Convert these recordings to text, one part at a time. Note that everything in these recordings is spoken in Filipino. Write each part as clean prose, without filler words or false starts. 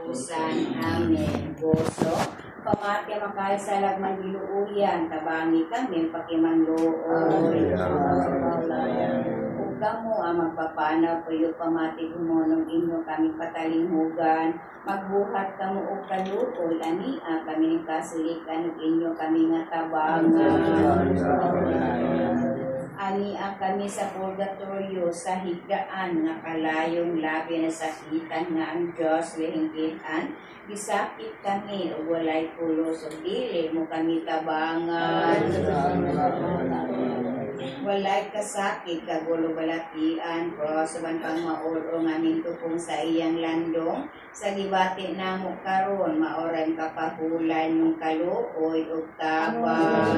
katapusan. Amen. Goso, pamati makayo sa lagman giluuyan, tabangi kami pakimanloob. Kamo ang magpapanaw kayo pamati gumonong inyo kami patalinghugan, magbuhat kamo og kaluoy ania kami kasulikan ug inyo kami nga tabangan. Ania kami sa purgatorio sa higdaan nga kalayong labi na sakitan nga ang Dios lihingkitan, bisakit kami ug walay pulos ug dili mo kami tabangan. Walay kasakit kagulo balatian cross uban pang maulong aning tupong sa iyang landong sa gibati namo karon maoray kapahulan yung kaluoy ug tabang.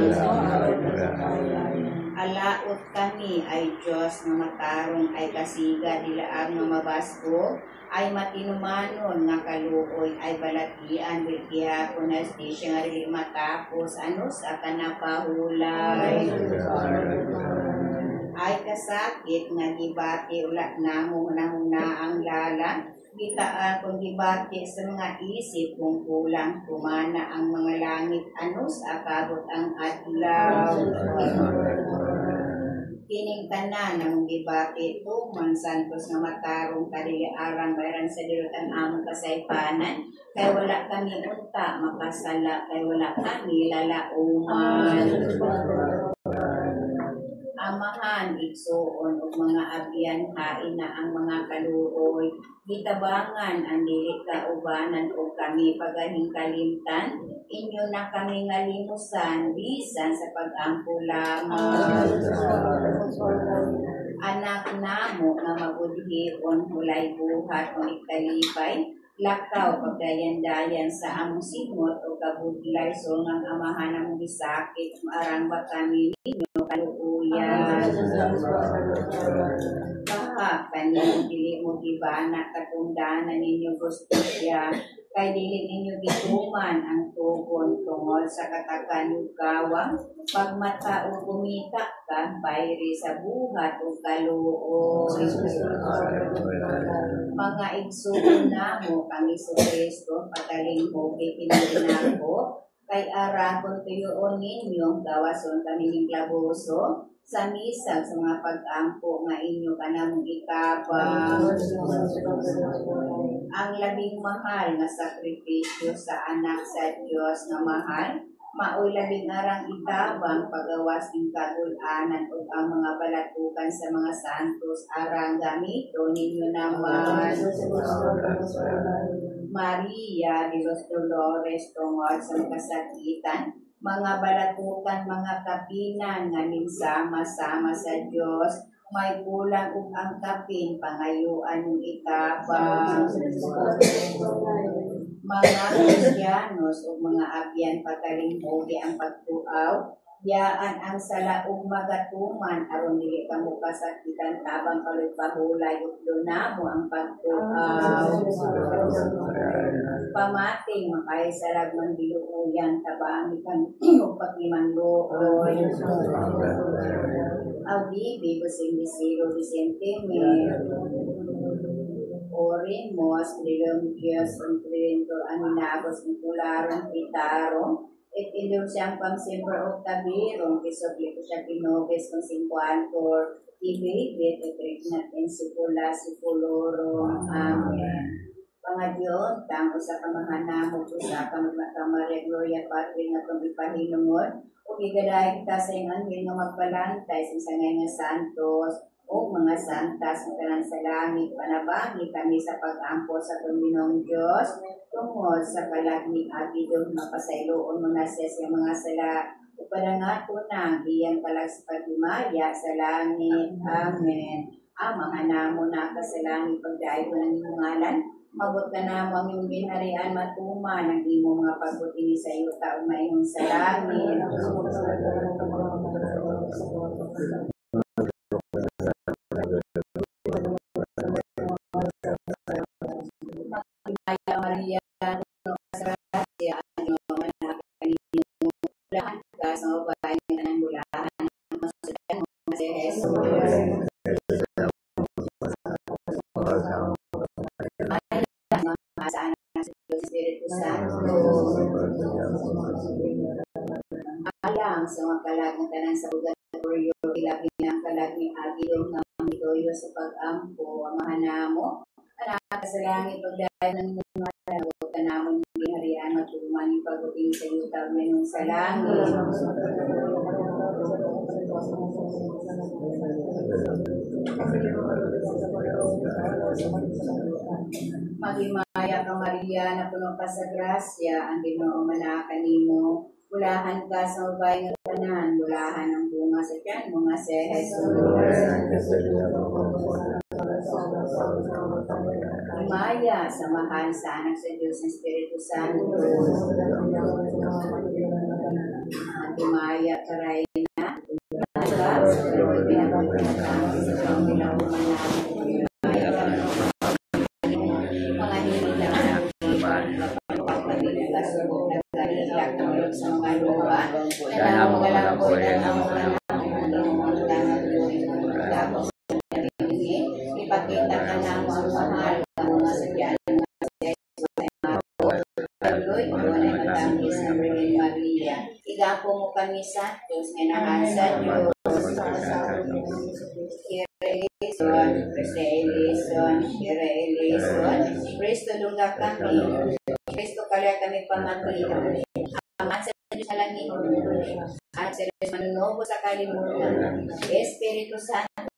Alaot kami ay Diyos nga matarong ay kasiga dilaang nga mabasko ay matinumanon nga kaluoy ay balatian bilkiya kunas di siya nga dili matapos anos aka napahulay. Ay kasakit nga gibati ulat namo na ang lala bitaan kung gibati sa mga isip kung kulang kumana ang mga langit anos akabot ang adlaw. Kining tanan ng gibati tuman santos nga matarong kadiliarang bayran sa dilutan among kasaypanan kay wala kami unta makasala kay wala kami lalauman. Amahan, igsuon, ug mga abyan hain na ang mga kaluoy. Gitabangan ang dili kaubanan ug kami pagahing kalimtan. Inyo na kami ngalimusan, bisan sa pag-ampo lamang. Anak namo nga magudhion hulay buhat o ikalipay. Lakaw pagdayan-dayan sa among simot o kabudlay so ngang amahan ang bisakit marang ba kami ninyo kaluuyan. Baha kanino dili mo gibana katundanan ninyo gusto siya kay dili ninyo gituman ang tugon tungod sa katakan ug gawang pagmata o kumita ka bayri sa buhat o kaluoy. Mga igsuon namo kami sa Kristo patalinghugi pinaginapo kay arahon tuyoon ninyo gawason kami ning laboso sa misag sa mga pag-ampo nga inyo kanamong itabang. Ang labing mahal nga sakripisyo sa anak sa Dios nga mahal maoy labing arang itabang pagawas ing kagul-anan ug ang mga balatukan sa mga santos arang gamito ninyo naman. Maria de los Dolores tungod sa kasakitan, mga balatukan, mga kapinan nga minsama-sama sa Dios, may kulang ug ang kapin pangayuan ng itabang. Mga Kristiyanos ug mga abyan patalinghugi ang pagtuaw, yaan ang sala ug magatuman aron dili kamo kasakitan tabang kalit pahulay ug dunamo ang pagtuaw. Pamating makay sarag man biluoyan tabang kang ug pakimanlooy. Audibi busing bisiro Vicente Orimos Dios Contriventor Aminagos Nicolaron Pitaro et indulsyang pang sempre octavirong kisopliko siya pinobes kung 50 ibibit et regnat en sipula sipulorong. Amen. Pangadyon, tango sa kamahanamo po sa Maria Gloria Patri nga itong ipahinungod o igadahin ta sa yung anhil nga magbalantay sa sangay nga santos o mga santas ng kanan sa langit, panabangi kami sa pag-ampo sa Tuminong Diyos, tungod sa kalagning agidong mapasayloon mga ses yung mga sala, upadangato na, iyang kalag sa pagdimaya sa langit. Amen. Mga namo na ka sa langit, pagdaay ko ng inyong ngalan, mabot ka na mo ang iyong binarian matuman, ang iyong mga pagbuti sa iyo, taong mayroon sa langit. Maria, gracia, ang iyong anak, kaninyong lahat ka sa mabahay ng bulahan, masudan mo si Jesus. Ay, mga saan Santo, alang sa mga kalag ng tanan sa purgatorio, ilabi ng kalag ni Agilong na Mitoyo sa pag-ampo, amahan namo, anak sa langit, pagdahil ng mga nabot na namon ng harian at tumaning pag-uting sa yutag na yung sa langit. Magimaya ka Maria, na puno ka sa grasya, ang Ginoo manakan nimo. Bulahan ka sa ubay ng tanan, bulahan ang bunga sa tiyan mo nga si Jesus. Imaya, samahan sa anak sa Diyos ng Espiritu Santo. At imaya ka Reyna, sa mga lupa, na mga po yan ang ipakita ka na mo ang mahal ng mga sadyan ng Virgin Maria. Igapo mo kami sa Diyos, nganahan sa Diyos. Kristo lunga kami, Kristo kaya kami pamatuloy. Amat sa Diyos sa langit, at sa Diyos manunobo sa kalimutan. Espiritu Santo,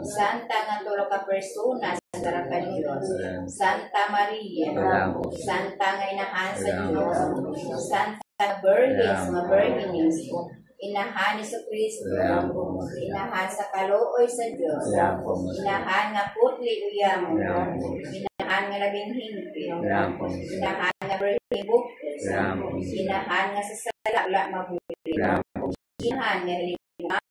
Santa nga tulo ka persona sa sarakan Diyos. Santa Maria, Santa nga inahan sa Diyos. Santa Virgin, mga Virgins, inahan ni Kristo, inahan sa kalooy sa Diyos, inahan nga putli uyam, inahan nga labing hingpit, inahan nga Virgin Bukos, inahan nga sa sala mabuti, inahan nga lima,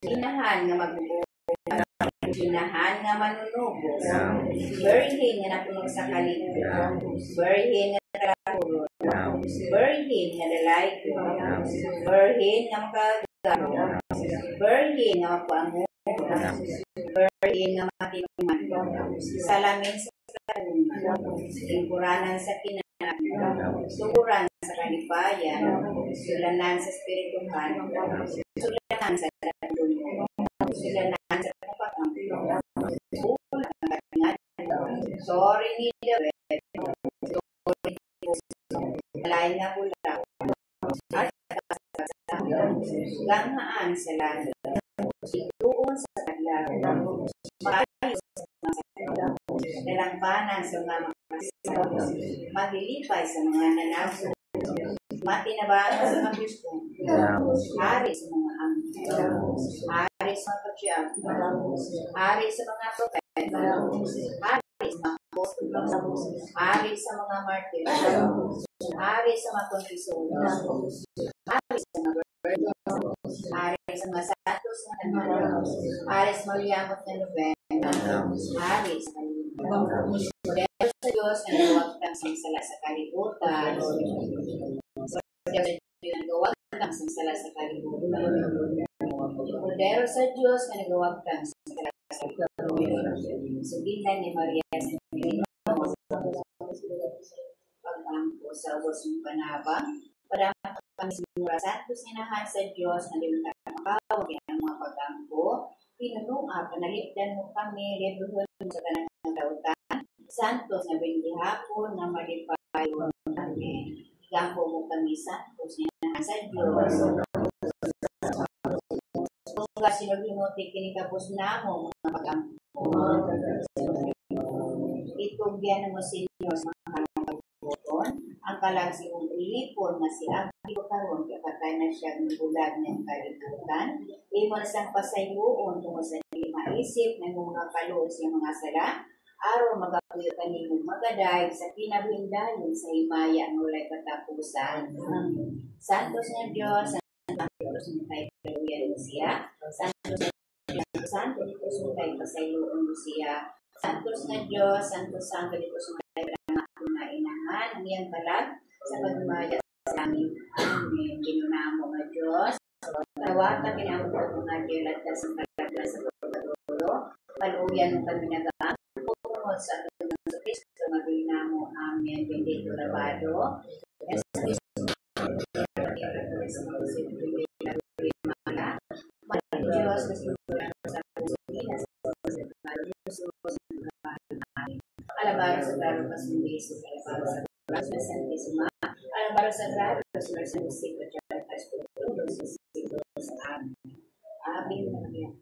inahan nga magbubuo, inahan nga manunubo, Virgin nga napunog sa kaligtaan, Virgin nga talakulot, Virgin nga dalayko, Virgin nga makagano, Virgin nga mapuango, Virgin nga matinuman, salamin sa kalunan, lingkuranan sa kinaan, tukuran sa kalipayan, sulanan sa spirituhan, sulanan sa kalunan, sulanan sa kapag-ampo, ulang ang katingan, sorry ni David, lain nga bulak, at langhaan sa langit, ituon sa kadlaw, maayos sa mga nalangpanan sa mga makasal, maglilipay sa mga nanaso, matinabahan sa mga Kristo, hari sa mga anghel, hari sa mga patriarch, hari sa mga prophet, hari sa mga apostol, hari sa mga martir, hari sa mga konfesor, hari sa mga virgin, hari sa mga santos na nagmamahal, hari sa mga liyamot na nobena, hari sa kalimutan. Dahil sa Diyos na nagawag kang sangsala sa kalibutan, nagawag kang sangsala sa kalibutan. Dahil sa Diyos na nagawag kang sangsala sa kalibutan. Sugilan ni Maria sa pag-ampo sa ubos ng panabang, para kami sinura santos inahan sa Diyos na limutang makawag ang mga pag-ampo, pinununga, panalipdan mo kami, libuhon sa kanang kautan, santos na bindihapon na malipayon namin. Gampo mo kami santos inahan sa Diyos. Kung ka sinulimuti kinikapos na mo mga pag-ampo, itugyan mo Senyor sa mga pagbuton, ang kalagsi mong ilipon na si Agyo karon kapatay na siya ng bulag ng kalikutan, imo na siyang pasayuon tungo sa maisip ng mga kaluos yung mga sala, araw magapuyo kanimong magaday sa pinabindayon sa himaya ng ulay katapusan. Santos ng Diyos, Santos ng kay kaluyan mo siya, Santos ng Diyos, Santos ng kay pasayuon mo siya, Santos na Diyos, Santos Santo dito sa mga inahan, ang iyang balag sa pagmamaya sa amin. Amen. Ginunamo nga Diyos, tawata pinamot ang mga dilat sa kalagla sa pagkatulo, paluyan mo kami nag-aampo sa Movimiento Indito Lavado. Diyos, Alabado Sagrado Pasmuliso, Alabado Sagrado Santísima, Alabado Sagrado Santísimo, Amin. Amin.